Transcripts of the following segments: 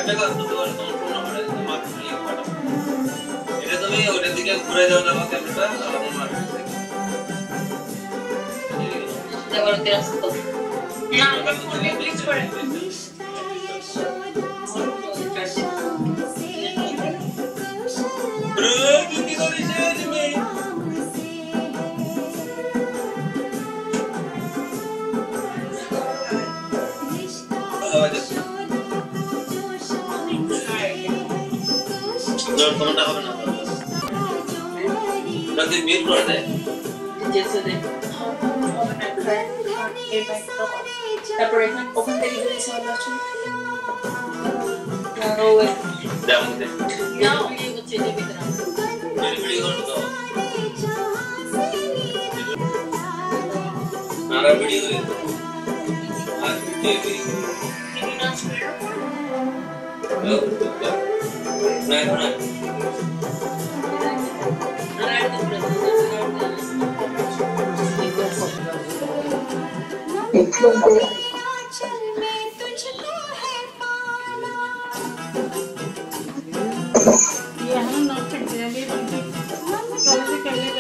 একটা কাজ করতে পারো, তোমার ফোন নাম্বারে তুমি মার্কেট লিংক পাঠাও। এটা তুমি ওটার দিকে ঘুরে যাও না ক্যামেরাটা আর আমার মার্কেট থেকে। দেওয়ার দেওয়া তো না আমরা ফোনে ক্লিক করে কি করিস তুমি? কোনটা হবে না যদি মিট করে দেয় জেসে দে হবে না খায় এই ব্যাগটা তারপর এখানে ওখান থেকে যদি সামনে আসে নো ওয়ে দাও দে নাও ভিডিও করতে দে ভিতরে ভিডিও করে দাও আর ভিডিও করে দাও আর টিভি ডান্স করো না না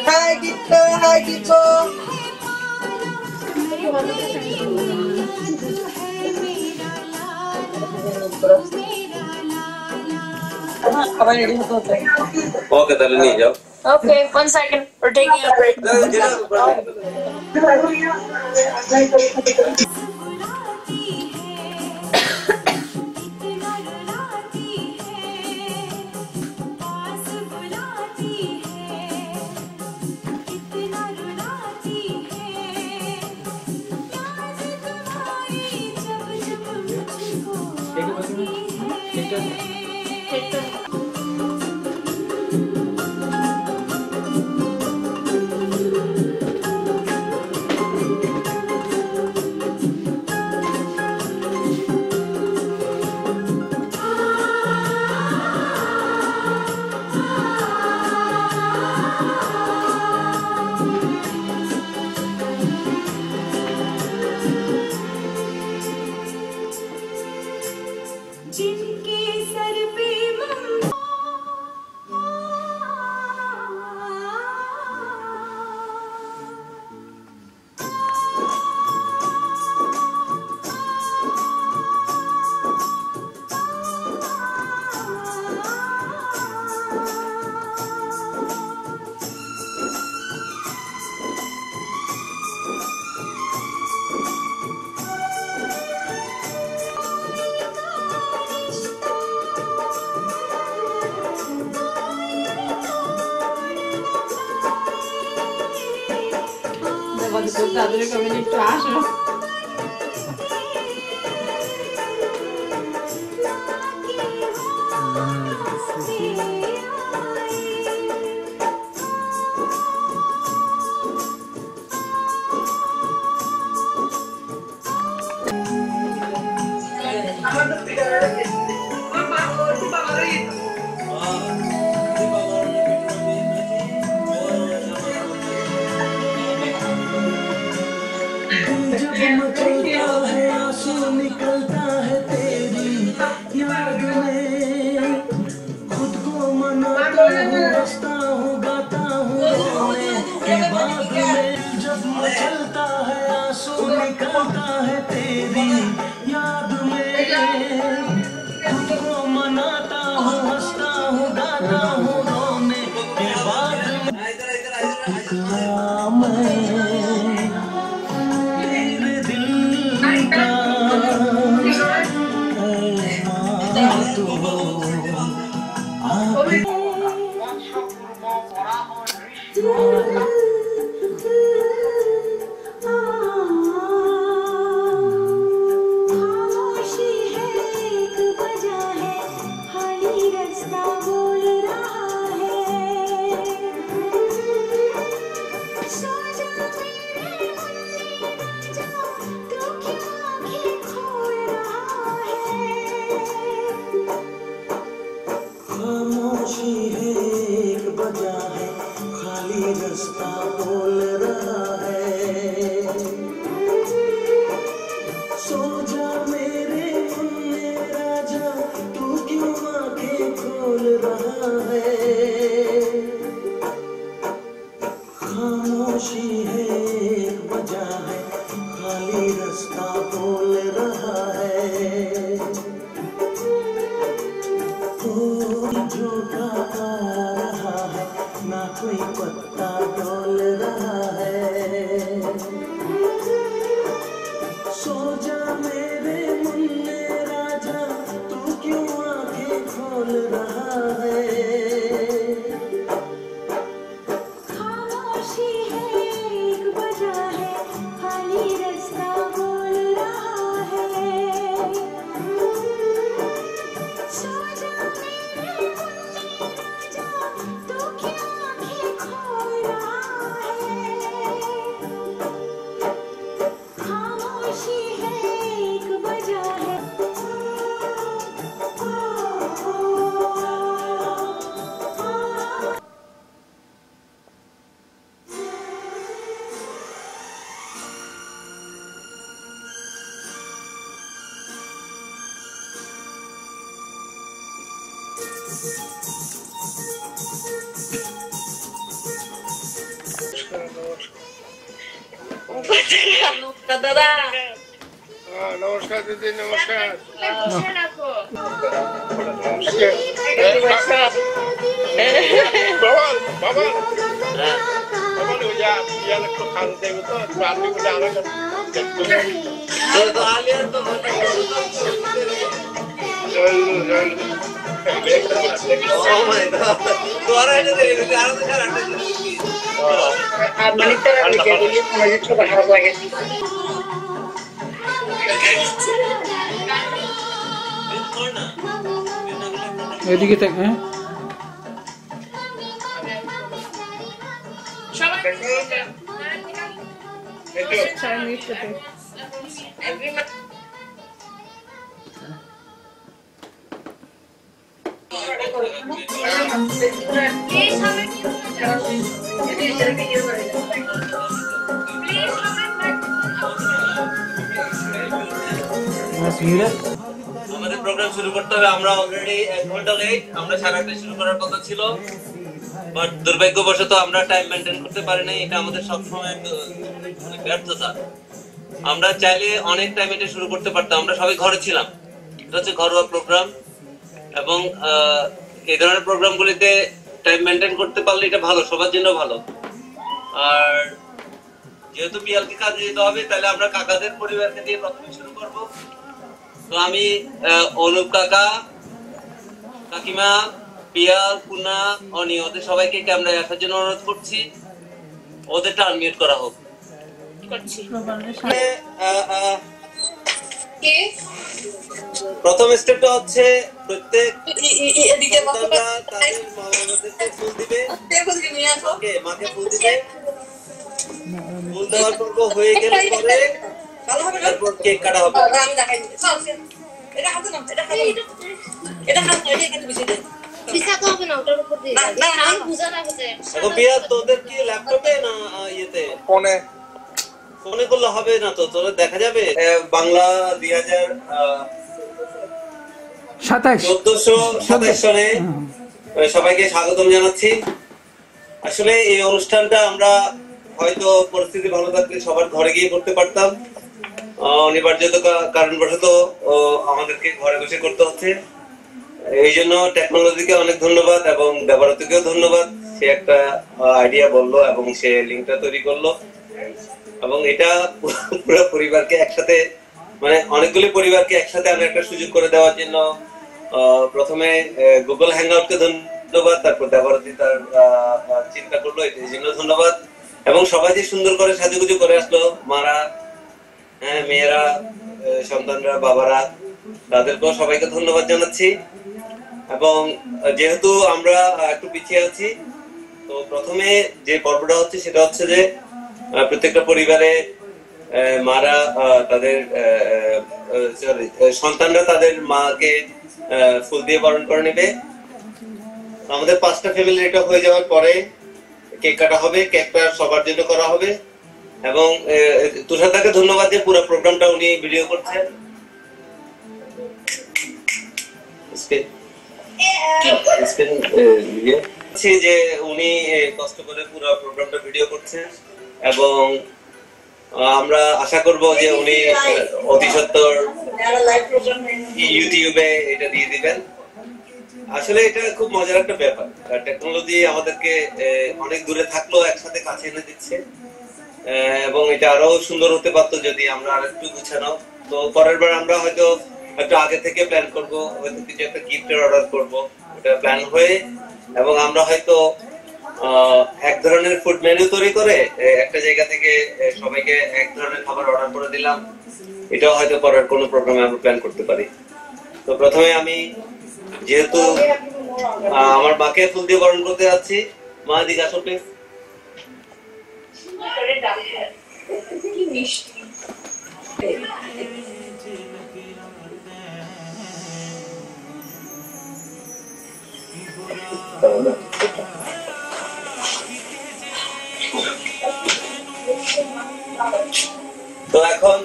Hi Gito, hi Gito. Okay ताले नहीं जाओ Okay, 1 second. We're taking a break. जिनके सर पे তাদের কমেন্ট একটু আসো निकलता है तेरी याद में खुद को मनाता हूँ हंसता हूँ गाता हूँ रोने के बाद में जब मचलता है आंसू निकलता है तेरी याद में खुद को मनाता हूँ हंसता हूँ गाता हूँ रोने के बाद में खामोशी है वजह है खाली रास्ता बोल रहा है कोई झोंका आ रहा है ना कोई पत्ता डोल रहा है सो जा मेरे मुन्ने राजा तू क्यों आंखें खोल रहा है खामोशी है एक वजह है खाली रास्ता बोल रहा है सो जा मेरे मुन्ने राजा तू क्यों आंखें खोल रहा है खामोशी है एक वजह है দাদা নমস্কার দিদি, নমস্কার। বাবান বাবান বাবান ওই যা ইয়ার একটু খান দেব তো রাতে বলে আলাদা তো আলিয়া তো ও মাই গড তো আর এটা দেখে আর তো খারাপ আর মানিকটা ভিডিও করলে আমাদের ছোট খারাপ লাগে এদিকে দেখ হ্যাঁ আমাদের প্রোগ্রাম শুরু করতে হবে আমরা অলরেডি 1 ঘন্টা লেট আমরা 8:30 শুরু করার কথা ছিল বাট দুর্ভাগ্যবশত আমরা টাইম মেইনটেইন করতে পারি না এটা আমাদের সবসময় ব্যর্থতা আমরা চাইলে অনেক টাইম এটা শুরু করতে পারতাম আমরা সবাই ঘরে ছিলাম এটা হচ্ছে ঘরোয়া প্রোগ্রাম এবং এই ধরনের প্রোগ্রামগুলিতে টাইম মেইনটেইন করতে পারলে এটা ভালো সবার জন্য ভালো আর যেহেতু পিয়ালকে কাজে যেতে হবে তাহলে আমরা কাকাদের পরিবারকে দিয়ে প্রথমে শুরু করব তো আমি অনুপ কাকা কাকিমা পিয়াল পুনা অনি ওদের সবাইকে ক্যামেরায় আসার জন্য অনুরোধ করছি ওদেরটা আনমিউট করা হোক করছি প্রথম স্টেপটা হচ্ছে প্রত্যেক এদিকে সন্তানরা তাদের মা-বাবাদেরকে ফুল দিবে ওকে মাকে ফুল দিবে ফুল দেওয়ার পর হয়ে গেলে পরে তারপর কেক কাটা হবে আমি দেখাই এটা হাতে নাও এটা হাতে এটা কিন্তু বেশি দে পিছাতে হবে না ওটার উপর দিয়ে না আমি বুঝা না বুঝে তো পিয়া তোদের কি ল্যাপটপে না ইয়েতে ফোনে ফোনে করলে হবে না তো তোদের দেখা যাবে বাংলা 1427 সনে সবাইকে স্বাগতম জানাচ্ছি আসলে এই অনুষ্ঠানটা আমরা হয়তো পরিস্থিতি ভালো থাকলে সবার ঘরে গিয়ে করতে পারতাম অনিবার্যতা কারণবশত আমাদেরকে ঘরে বসে করতে হচ্ছে এই জন্য টেকনোলজিকে অনেক ধন্যবাদ এবং ব্যবহারকেও ধন্যবাদ সে একটা আইডিয়া বললো এবং সে লিঙ্কটা তৈরি করলো এবং এটা পুরো পরিবারকে একসাথে মানে অনেকগুলি পরিবারকে একসাথে আনার একটা সুযোগ করে দেওয়ার জন্য প্রথমে গুগল হ্যাংআউটকে ধন্যবাদ তারপর ব্যবহারতি তার চিন্তা করলো এই জন্য ধন্যবাদ এবং সবাই যে সুন্দর করে সাজুগুজু করে আসলো মারা হ্যাঁ মেয়েরা সন্তানরা বাবারা তাদেরকেও সবাইকে ধন্যবাদ জানাচ্ছি এবং যেহেতু আমরা একটু পিছিয়ে আছি তো প্রথমে যে পর্বটা হচ্ছে সেটা হচ্ছে যে প্রত্যেকটা পরিবারে মারা তাদের সন্তানরা তাদের মাকে ফুল দিয়ে বরণ করে নেবে আমাদের 5টা ফ্যামিলির এটা হয়ে যাওয়ার পরে কেক কাটা হবে কেকটা সবার জন্য করা হবে এবং তুষারদাকে ধন্যবাদ যে পুরো প্রোগ্রামটা উনি ভিডিও করছেন যে উনি কষ্ট করে পুরো প্রোগ্রামটা ভিডিও করছেন এবং আমরা আশা করব যে উনি অতি সত্বর ইউটিউবে এটা দিয়ে দিবেন। আসলে এটা খুব মজার একটা ব্যাপার, টেকনোলজি আমাদেরকে অনেক দূরে থাকলেও একসাথে কাছে এনে দিচ্ছে, এবং এটা আরো সুন্দর হতে পারতো যদি আমরা আরেকটু গুছানো। তো পরের বার আমরা হয়তো একটু আগে থেকে প্ল্যান করবো, হয়তো কিছু একটা গিফটের অর্ডার করবো, এটা প্ল্যান হয়ে, এবং আমরা হয়তো এক ধরনের ফুড মেনু তৈরি করে একটা জায়গা থেকে সবাইকে এক ধরনের খাবার অর্ডার করে দিলাম। এটাও হয়তো পরের কোনো প্রোগ্রামে আমরা প্ল্যান করতে পারি। তো প্রথমে আমি যেহেতু আমার মাকে ফুল দিয়ে বরণ করতে যাচ্ছি, মা দিকে আসো প্লিজ। কি মিষ্টি। তো এখন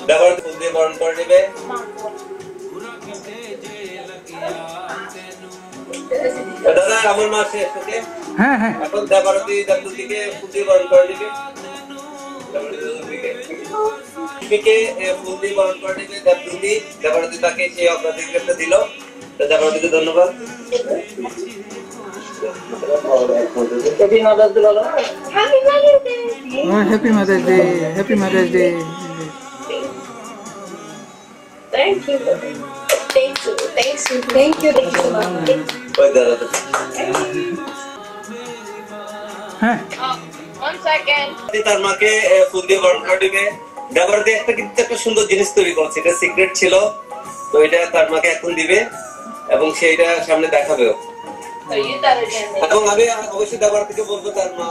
ব্যবহার ফুল দিয়ে বরণ করে নেবে। দাদা আমার মা শেষ, ওকে? হ্যাঁ হ্যাঁ এখন দেবারতী দাদুদিকে ফুল দিয়ে বরণ করে নেবে। ফুল দিয়ে বরণ করে নেবে দাদুদি। দেবারতী তাকে সেই অগ্রাধিকারটা দিল। দেবারতীকে ধন্যবাদ। Happy Mother's Day. Happy Mother's Day. Happy mother's day, happy mother's day. Thank you. Thank you. Thank you. Thank you. Thank you so much. ওই দাদা হ্যাঁ One second. তার মাকে ফুল দিয়ে বরণ করে দিবে। দেবারতী একটা কিন্তু একটা সুন্দর জিনিস তৈরি করছে, এটা সিক্রেট ছিল। তো এটা তার মাকে এখন দিবে এবং সেইটা সামনে দেখাবেও। So you start again. এবং আমি অবশ্যই দেবারতীকে বলবো তার মা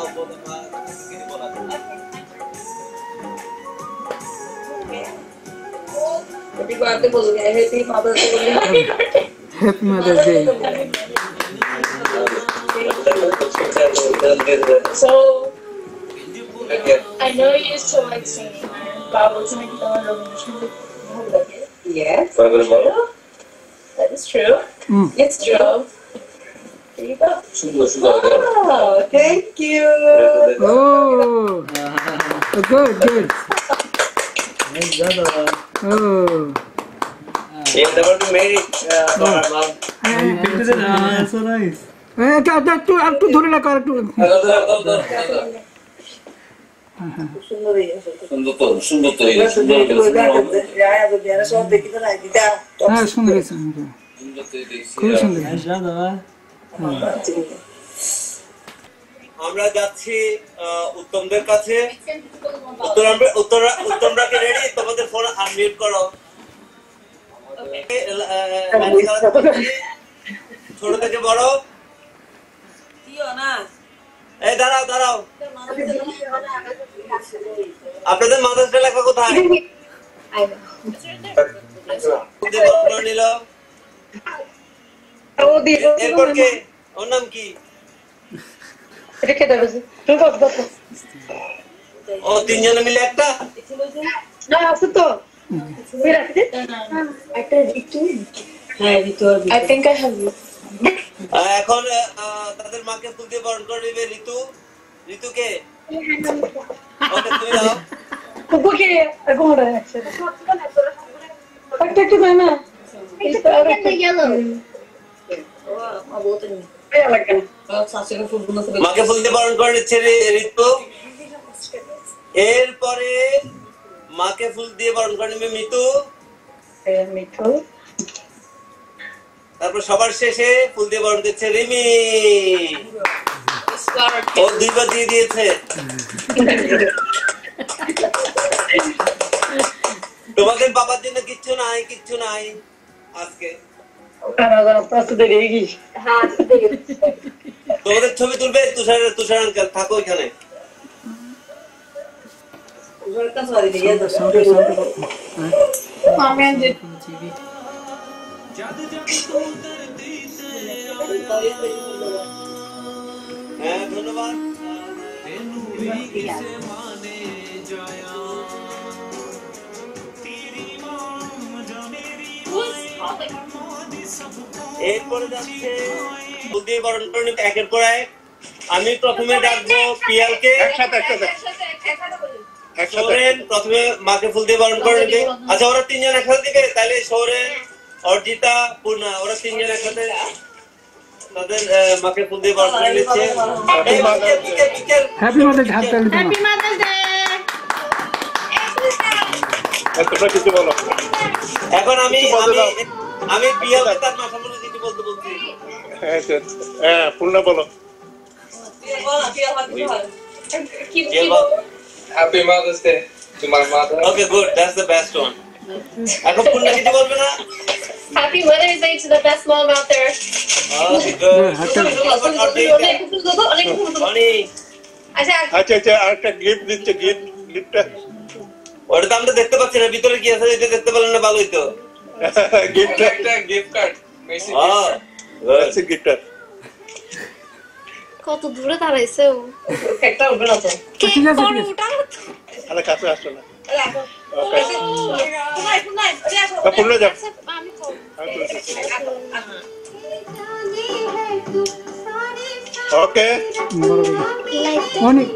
Happy birthday बोल गया। Happy Mother's Day। Happy mother's day. So I know you used to like singing. Bob was making Yes. That is true. It's true. There you go. Oh, thank you. Oh good good. ও দেবারতী মেরি mom. একটু একটু ধরে রাখো, একটু হ্যাঁ সুন্দর হয়েছে, খুবই সুন্দর। আমরা যাচ্ছি উত্তমদের কাছে। উত্তমরা কি রেডি? তোমাদের ফোন আনমিউট করো। ছোট থেকে বড়, এই দাঁড়াও দাঁড়াও, আপনাদের মাদার্স ডে লেখা কোথায়? নিল এরপর কে? ওর নাম কি? ও তিনজনে মিলে একটা। I think I have you. এখন তাদের মাকে ফুল দিয়ে বরণ করে নেবে ঋতু। ঋতুকে ওকে তুমি দাও। Yellow. মাকে ফুল দিয়ে বরণ করে নিচ্ছে ঋতু। এরপরে মাকে ফুল দিয়ে বরণ করে নেবে মিতু। তারপর সবার শেষে ফুল দিয়ে বরণ করছে রিমি। ও দুইবার দিয়ে দিয়েছে। তোমাদের বাবার জন্য কিচ্ছু নাই, কিচ্ছু নাই আজকে। তোমাদের ছবি তুলবে তুষার আঙ্কেল, থাকো এখানে। হ্যাঁ ধন্যবাদ। এরপরে যাচ্ছে ফুল দিয়ে বরণ করে নিতে একের পর এক। আমি প্রথমে ডাকবো পিয়ালকে। একসাথে সোরেন প্রথমে মাকে ফুল দিয়ে বরণ করে নিবে। আচ্ছা ওরা তিনজন একসাথে দিবে, তাহলে সোরেন, অর্জিতা, পূর্ণা ওরা তিনজন একসাথে তাদের মাকে ফুল দিয়ে বরণ করে নিচ্ছে। হ্যাপি মাদার্স হাত তালি দাও। Happy mother's day. তোমরা কিছু বলো। এখন আমি পিয়ালকে তার মাথা মনে কিছু বলতে বলছি। হ্যাঁ পূর্ণা বলো। Happy Mother's Day to my mother. Okay, good. That's the best one. এখন পূর্ণা কিছু বলবে না? Happy Mother's Day to the best mom out there. Okay, good. আচ্ছা আচ্ছা আরেকটা গিফট দিচ্ছে, গিফটটা ওটা তো আমরা দেখতে পাচ্ছি না, ভিতরে কি আছে এটা দেখতে পেলেন না ভালোই তো। গিফট একটা gift card. Basic আছে গিফট। কত দূরে দাঁড়াইছে ও। একটা উঠবে না তো। ঠিক আছে আরে কাছে আসো না। পুনাই পূর্ণা যাও। আমি তো ওকে অনেক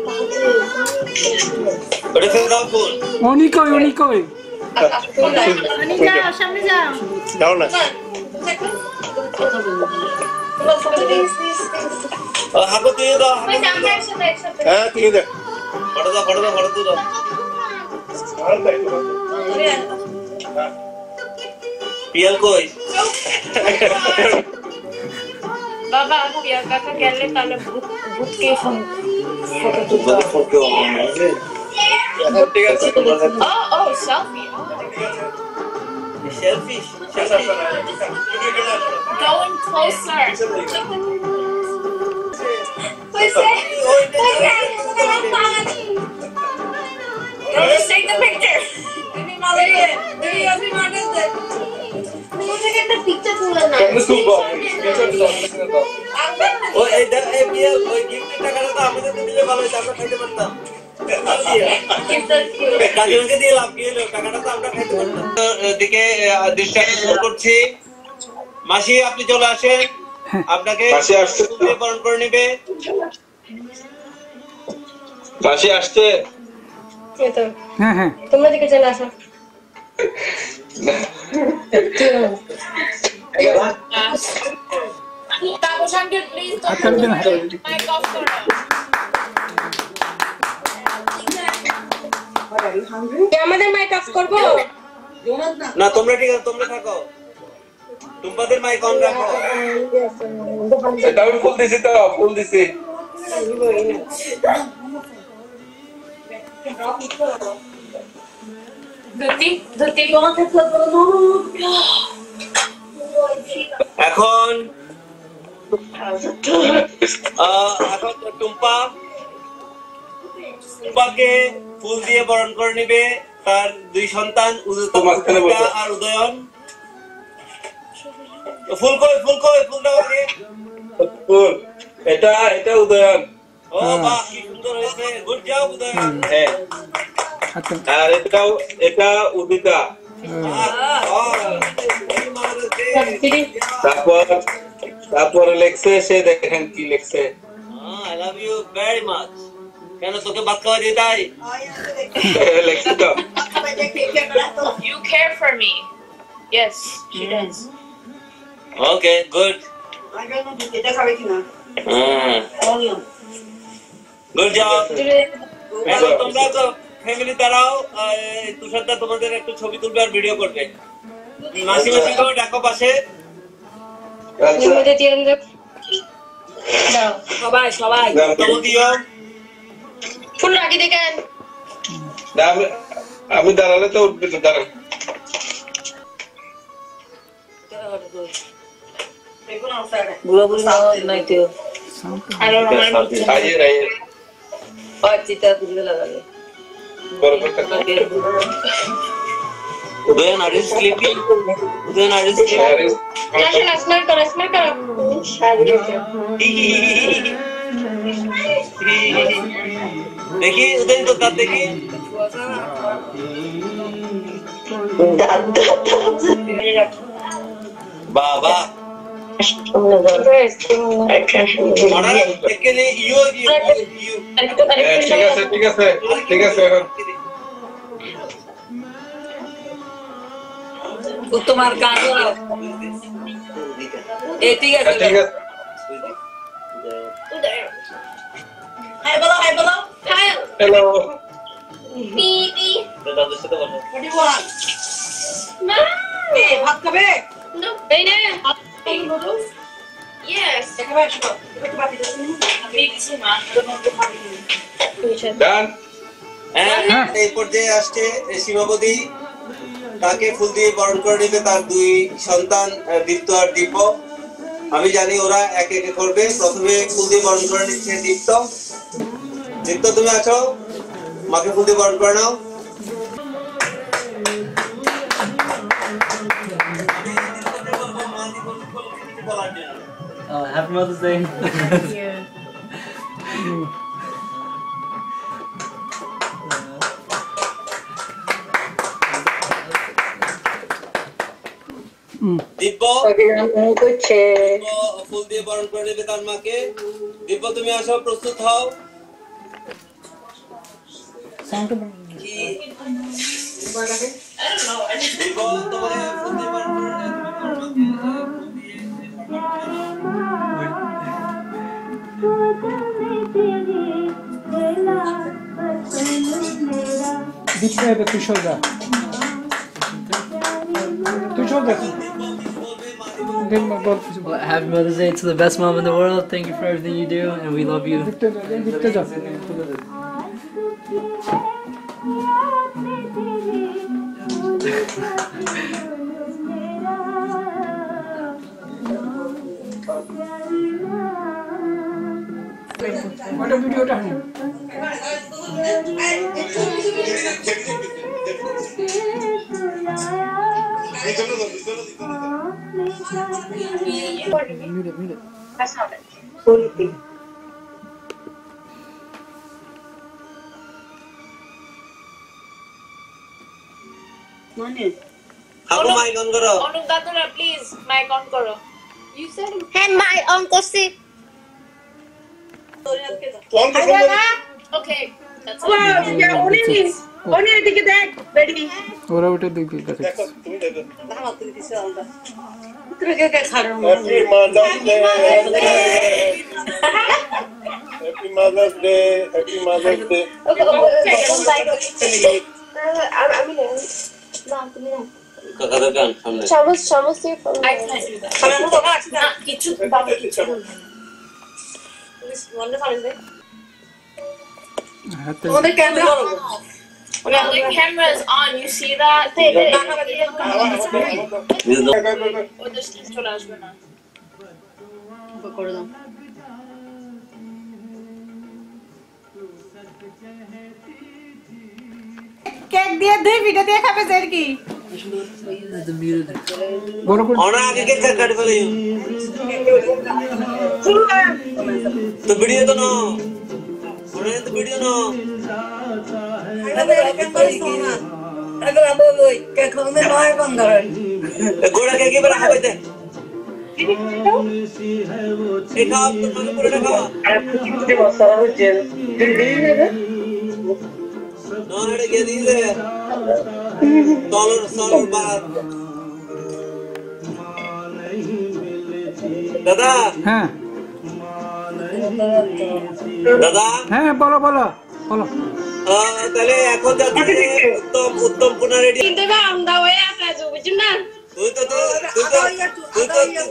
ওটা ফেলে দাও ফুল। অনেক কই যাও সামনে যাও। যাও না। হাগো তুই দাও। হ্যাঁ ঠিক আছে। ফটো দাও পিয়াল কই? বাবা পিয়া কাকা গেলে তাহলে ভূতকে ফোন ঠিক আছে। ও selfie Selfish. going closer Let's take the picture. ও এই দেখ এই পিয়াল ওই গিফটের টাকাটা তো আমাদের দিলে ভালো হতো, আমরা খাইতে পারতাম। কাজলকে দিয়ে লাভ কি হলো, টাকাটা তো আমরা খাইতে পারতাম। দিকে দৃষ্টি আকর্ষণ করছি। মাসি আপনি চলে আসেন, আপনাকে মাসি আসছে, বরণ করে নিবে। মাসি আসছে। হ্যাঁ তোমরা দিকে চলে আসো। আমাদের মাইক অফ করবো না তোমরা ঠিক আছে, তোমরা থাকো, তোমাদের মাইক অন রাখো। এটা আমি ফুল দিছি তো, ফুল দিছি। এখন টুম্পাকে ফুল দিয়ে বরণ করে নিবে তার দুই সন্তান আর উদয়ন। ফুল দাও আগে। ফুল এটা উদয়ন। ও বাহ কি সুন্দর হয়েছে, গুড জব উদয়ন। হ্যাঁ আর এটা উদিতা। তারপরে লেখছে, সে দেখেন কি লেখছে, I love you very much. কেন তোকে ভাত খাওয়া দিয়ে তাই লেখছে তো। You care for me. Yes, she does. Okay good good job. এখন তোমরা তো ফ্যামিলি দাঁড়াও, তুষারদা তোমাদের একটু ছবি তুলবে আর ভিডিও করবে। মাসি মাসিকেও ডাকো পাশে। সবাই দিও ফুল রাখি দেখেন। আমি দাঁড়ালে তো উঠবে না, দাঁড়ান। Udayan are you sleeping? Udayan are you sleeping? Smile করো দেখি উদয়ন তো তার দেখি। বাবা ঠিক আছে ঠিক আছে ঠিক আছে। তোমার গান ঠিক আছে ঠিক আছে হাই বলো হাই হ্যালো Baby. দাদার সাথে বলো No. ভাত খাবে No. Hey, no. Yes. ডান এই পর্যায়ে আসছে সীমাবতী, তাকে ফুল দিয়ে বরণ করে নেবে তার দুই সন্তান দীপ্ত আর দীপ। আমি জানি ওরা একে একে করবে। প্রথমে ফুল দিয়ে বরণ করে নিচ্ছে দীপ্ত। দীপ্ত তুমি আছো, মাকে ফুল দিয়ে বরণ করে নাও। Happy Mother's Day. দিব্য ফুল দিয়ে বরণ করে নেবে তার মাকে। দিব্য তুমি আসো, প্রস্তুত হও। দিব্য তোমার ফুল দিয়ে বরণ করে নেবে। দিতে হবে তুই সোজা Happy Mother's Day to the best mom in the world. Thank you for everything you do, and we love you. দিতে যাও ওটা ভিডিওটা নেই মাইক অন করো। অনুপ দাদুরা প্লিজ মাইক অন করো। You said হ্যাঁ মাই অন করছি okay. That's ওরা ওটা দেখবি দেখো তুমি দেখো Happy Mother's Day. Happy Mother's Day. আমি না তুমি না কাকাদের গান সামনে। চামচ দিয়ে I can't do that. কিছু তোমাদের camera Yeah, the camera is on. You see that? ওদের চলে আসবে না। করে দাও কেক দিয়ে দুই ভিডিও দিয়ে খাবে যে কি বড় করে ওরা আগে কেক কাট ফেলে তো ভিডিও তো নাও, ওরা তো ভিডিও নাও। গোড়া কেক এবার খাবে দে। এই খাও, তোমাকে পুরোটা খাওয়া। না এটা গিয়ে দিলে তলর বাদ। দাদা হ্যাঁ দাদা হ্যাঁ বলো বলো বলো তাহলে এখন যাচ্ছে উত্তম পুনা রেডি। কিন্তু আমরা ওই আছে বুঝছেন না তুই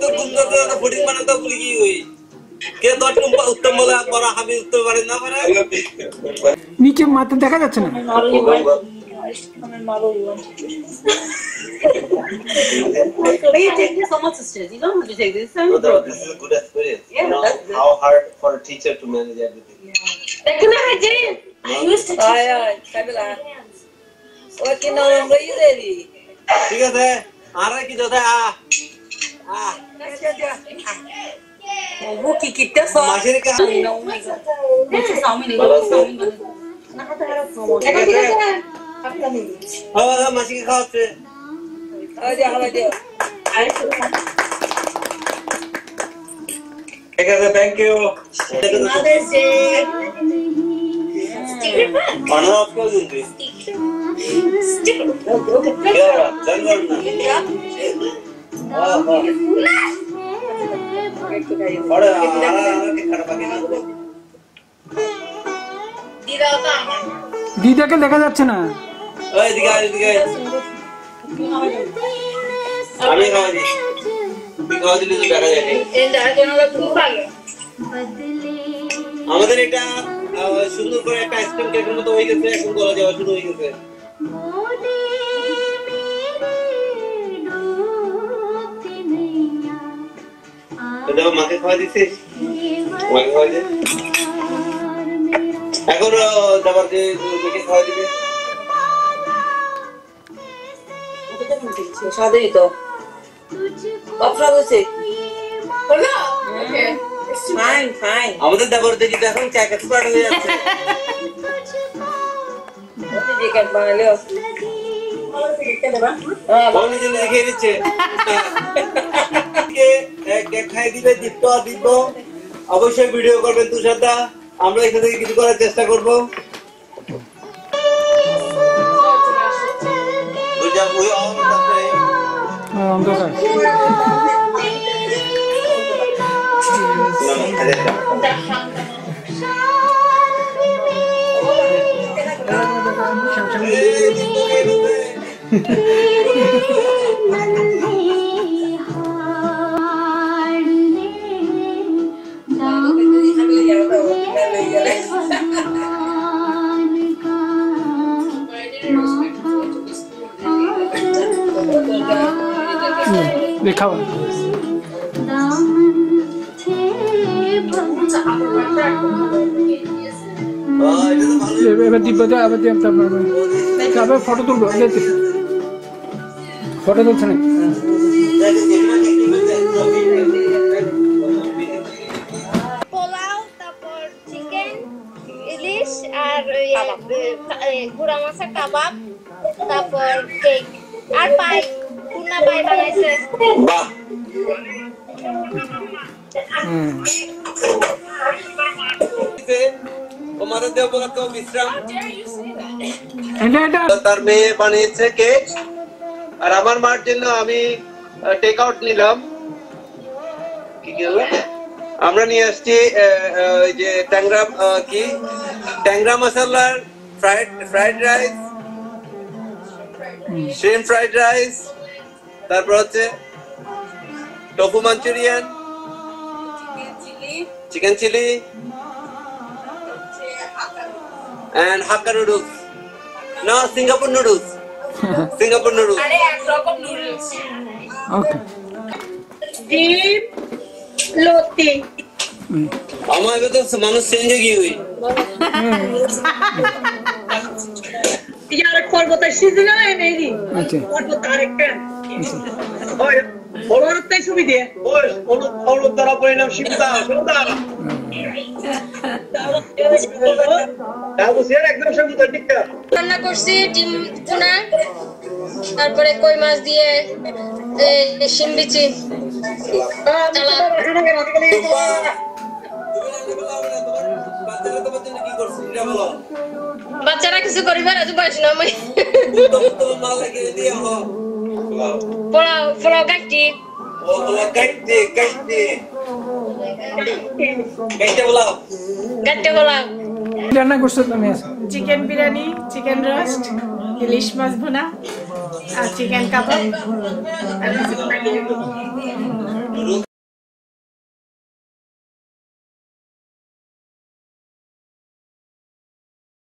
তো ফুডিং বানাতে ভুলে গিয়ে ওই কে দশ উত্তম বলে বড় হাবি উত্তম পারে না পারে নিচে মাথা দেখা যাচ্ছে না। Thank you so much, sister. You don't have to take this. This is a good experience. You know how hard for a teacher to manage everything. I used to ঠিক আছে আর কি দাদা वो की कितना सौ माशिर का मुझे सामने हां माशी के खाते ঠিক আছে থ্যাংক ইউ मानो आपको দিদাকে দেখা যাচ্ছে না। আমি খাওয়া দিই, খাওয়া দিলে তো দেখা যায়। আমাদের এটা সুন্দর করে একটা আইসক্রিম কেকের মতো হয়ে গেছে, এখন গলা যাওয়া শুরু হয়ে গেছে। মাকে খাওয়া দিচ্ছিস? মাকে খাওয়া দে। এখন যাবার যে মেয়েকে খাওয়া দিবে। সাদেই তো অপরাধ হয়েছে। Fine fine. আমাদের দেবর দেখি তো এখন কেক এক্সপার্ট হয়ে যাচ্ছে। কেক বানালে দেখিয়ে দিচ্ছে। কেক খাই দিলে দিব, অবশ্যই ভিডিও করবেন তুষারদা। আমরা এখান থেকে কিছু করার চেষ্টা করবো। দেখাও এবার দিব্যা আবার দিয়ে তারপর ফটো তুলবো। ফটো তুলছে না পোলাও, তারপর চিকেন, ইলিশ আর গুড়া মাছের কাবাব, তারপর কেক আর পাই। কুনা পাই বানাইছে। বাহ, তার মেয়ে বানিয়েছে কেক, আর আমার মার জন্য আমি টেক আউট নিলাম। কি কি হলো? আমরা নিয়ে আসছি যে ট্যাংরা মশলার fried rice, shrimp fried rice, তারপর হচ্ছে tofu Manchurian, chicken chilli and Hakka noodles. No, Singapore noodles. Singapore noodles. अरे एक रकम noodles. Okay. ডিম লতি। আমার এবার তো মানুষ চেঞ্জ হয়ে গিয়ে হই। यार পর্বত সিজনা নেই। আচ্ছা। পর্বত আরেকটা। ওই পর্বতটাই সুবিধে। ওই হলুদ দ্বারা পরিণাম শিবদা, শিবদা। রান্না করছি ডিম ভুনা, তারপরে কই মাছ দিয়ে শিম বিচি। বাচ্চারা কিছু করিবার আজ বয়স না আমি। পোলাও পোলাও কাটি। রান্না করছো তুমি? চিকেন বিরিয়ানি, চিকেন রোস্ট, ইলিশ মাছ ভুনা আর চিকেন কাবাব।